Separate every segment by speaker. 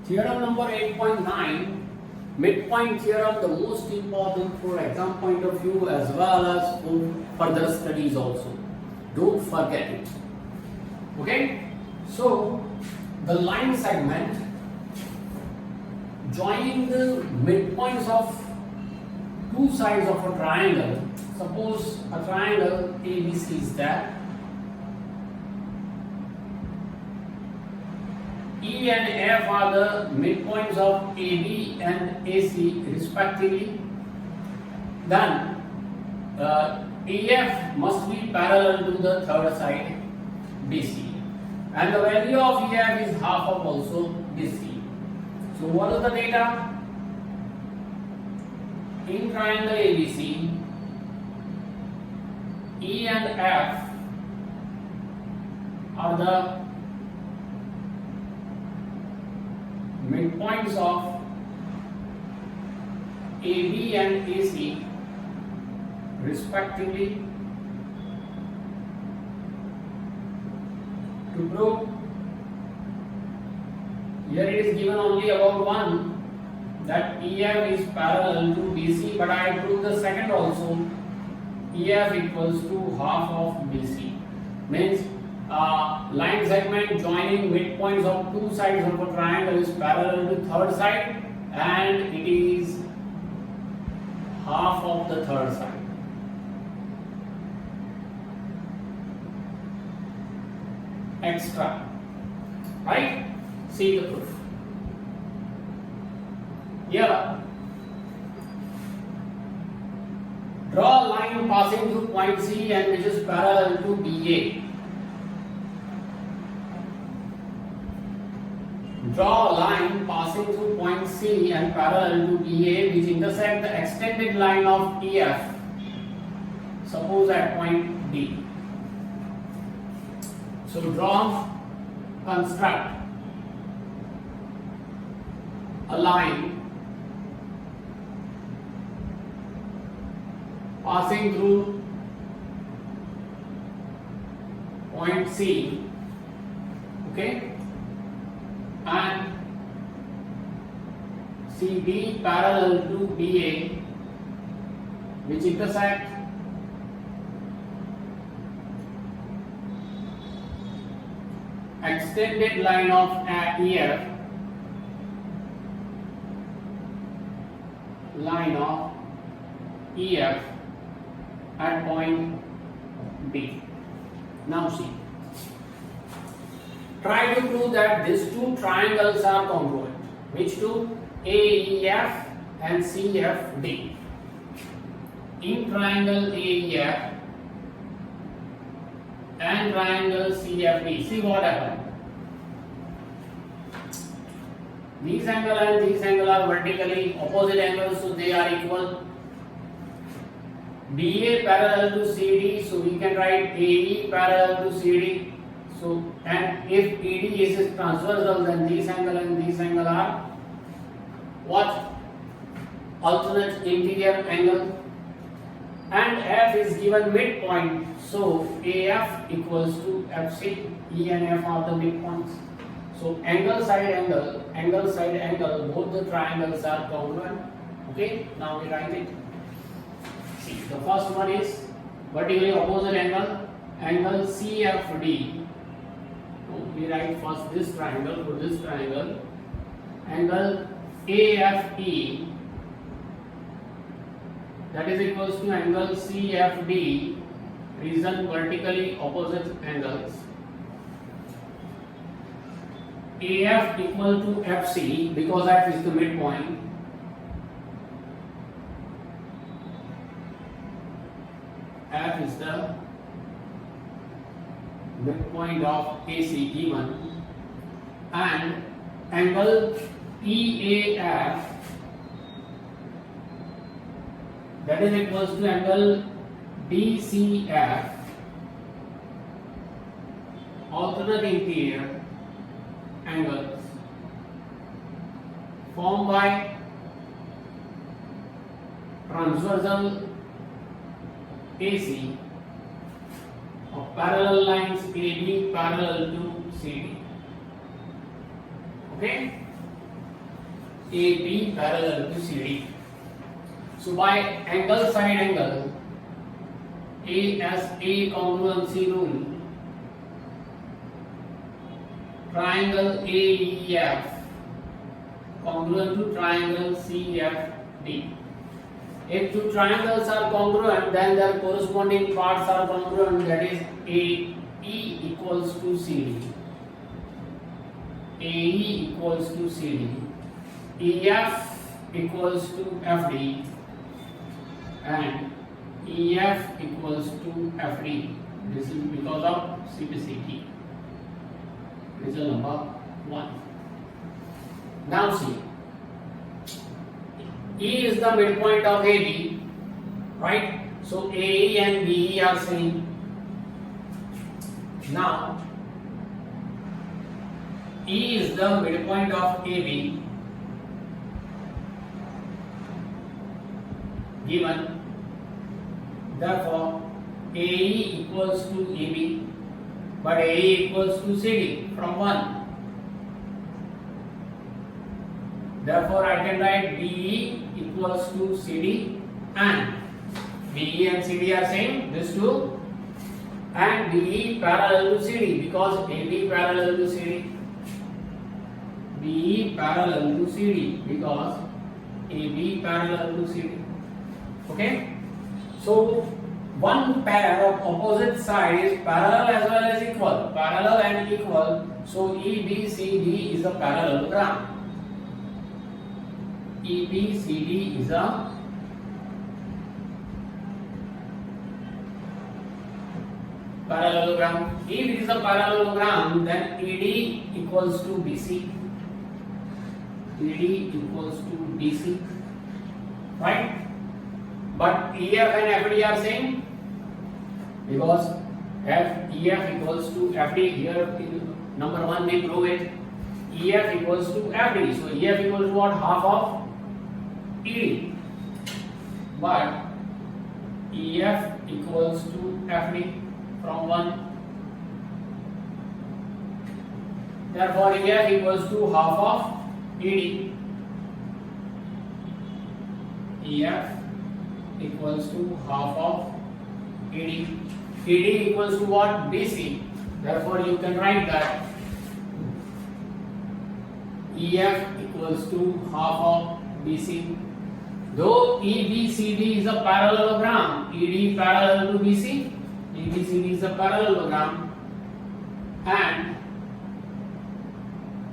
Speaker 1: Theorem number 8.9, midpoint theorem, the most important for exam point of view as well as for further studies also. Don't forget it. Okay? So, the line segment joining the midpoints of two sides of a triangle. Suppose a triangle ABC is there. E and F are the midpoints of AB and AC respectively. Then EF must be parallel to the third side BC, and the value of EF is half of also BC. So what is the data? In triangle ABC, E and F are the midpoints of AB and AC respectively. To prove, here it is given only about one, that EF is parallel to BC, but I prove the second also. EF equals to half of BC, means line segment joining midpoints of two sides of a triangle is parallel to third side, and it is half of the third side. Extra, right? See the proof. Here, draw a line passing through point C and which is parallel to BA. Draw a line passing through point C and parallel to BA which intersect the extended line of EF, suppose at point D. So construct a line passing through point C, okay, and CB parallel to BA which intersect extended line of EF, at point B. Now see, try to prove that these two triangles are congruent. Which two? AEF and CFD. In triangle AEF and triangle CFD, see what happened. These angle and these angle are vertically opposite angles, so they are equal. BA parallel to CD, so we can write AE parallel to CD. So, and if ED is transversal, then this angle and this angle are what? Alternate interior angle. And F is given midpoint, so AF equals to FC. E and F are the midpoints. So angle side angle, both the triangles are congruent. Okay, now we write it. See, the first one is vertically opposite angle CFD. So we write first this triangle for this triangle, angle AFE, that is equals to angle CFD, reason vertically opposite angles. AF equal to FC because F is the midpoint. F is the midpoint of AC given, and angle EAF, that is equals to angle DCF, alternate interior angles formed by transversal AC of parallel lines AB parallel to CD. Okay? AB parallel to CD. So by angle side angle, A congruency rule, triangle AEF congruent to triangle CFD. If two triangles are congruent, then their corresponding parts are congruent, that is AE equals to CD. AE equals to CD. EF equals to FD and EF equals to FD. This is because of CPCT. Result number 1. Now see, E is the midpoint of AB, right? So AE and BE are same. Now E is the midpoint of AB given. Therefore, AE equals to AB, but AE equals to CD from 1. Therefore, I can write BE equals to CD, and BE and CD are same, this two, and BE parallel to CD because AB parallel to CD. BE parallel to CD because AB parallel to CD. Okay? So one pair of opposite sides is parallel as well as equal. Parallel and equal. So EBCD is a parallelogram. EBCD is a parallelogram. If it is a parallelogram, then ED equals to BC. ED equals to BC. Right? But EF and FD are same because EF equals to FD. Here number 1 we prove it. EF equals to FD. So EF equals to what? Half of ED. But EF equals to FD from 1. Therefore EF equals to half of ED. EF equals to half of ED. ED equals to what? BC. Therefore you can write that EF equals to half of BC. Though EBCD is a parallelogram, ED parallel to BC, EBCD is a parallelogram, and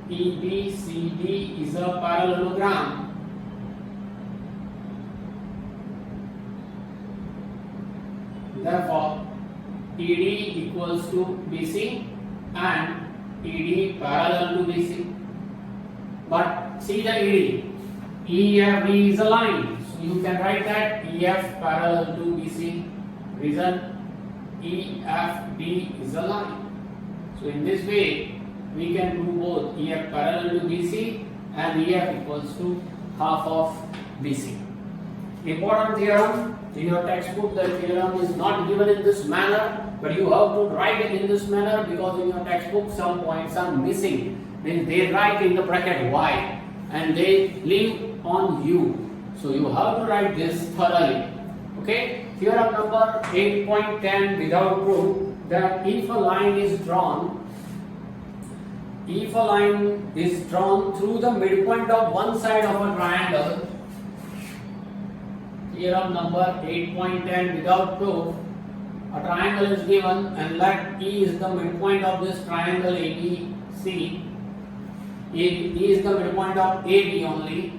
Speaker 1: EBCD is a parallelogram. Therefore, ED equals to BC and ED parallel to BC. But see the ED. EFD is a line. So you can write that EF parallel to BC. Reason EFD is a line. So in this way, we can do both EF parallel to BC and EF equals to half of BC. Important theorem. In your textbook, the theorem is not given in this manner, but you have to write it in this manner because in your textbook some points are missing. Then they write in the bracket Y and they leave on U. So you have to write this thoroughly. Okay? Theorem number 8.10 without proof, that if a line is drawn through the midpoint of one side of a triangle, theorem number 8.10 without proof, a triangle is given and let E is the midpoint of this triangle ABC. E is the midpoint of AB only.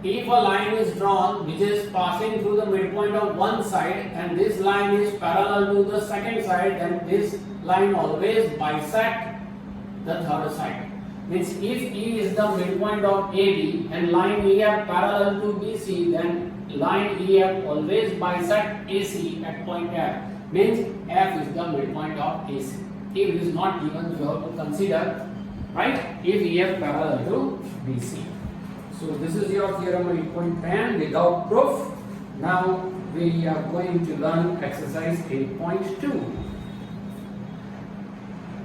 Speaker 1: If a line is drawn which is passing through the midpoint of one side and this line is parallel to the second side, then this line always bisect the third side. Means if E is the midpoint of AB and line EF parallel to BC, then line EF always bisect AC at point F. Means F is the midpoint of AC. If it is not given, you have to consider, right, if EF parallel to BC. So this is your theorem 8.10 without proof. Now we are going to learn exercise 8.2.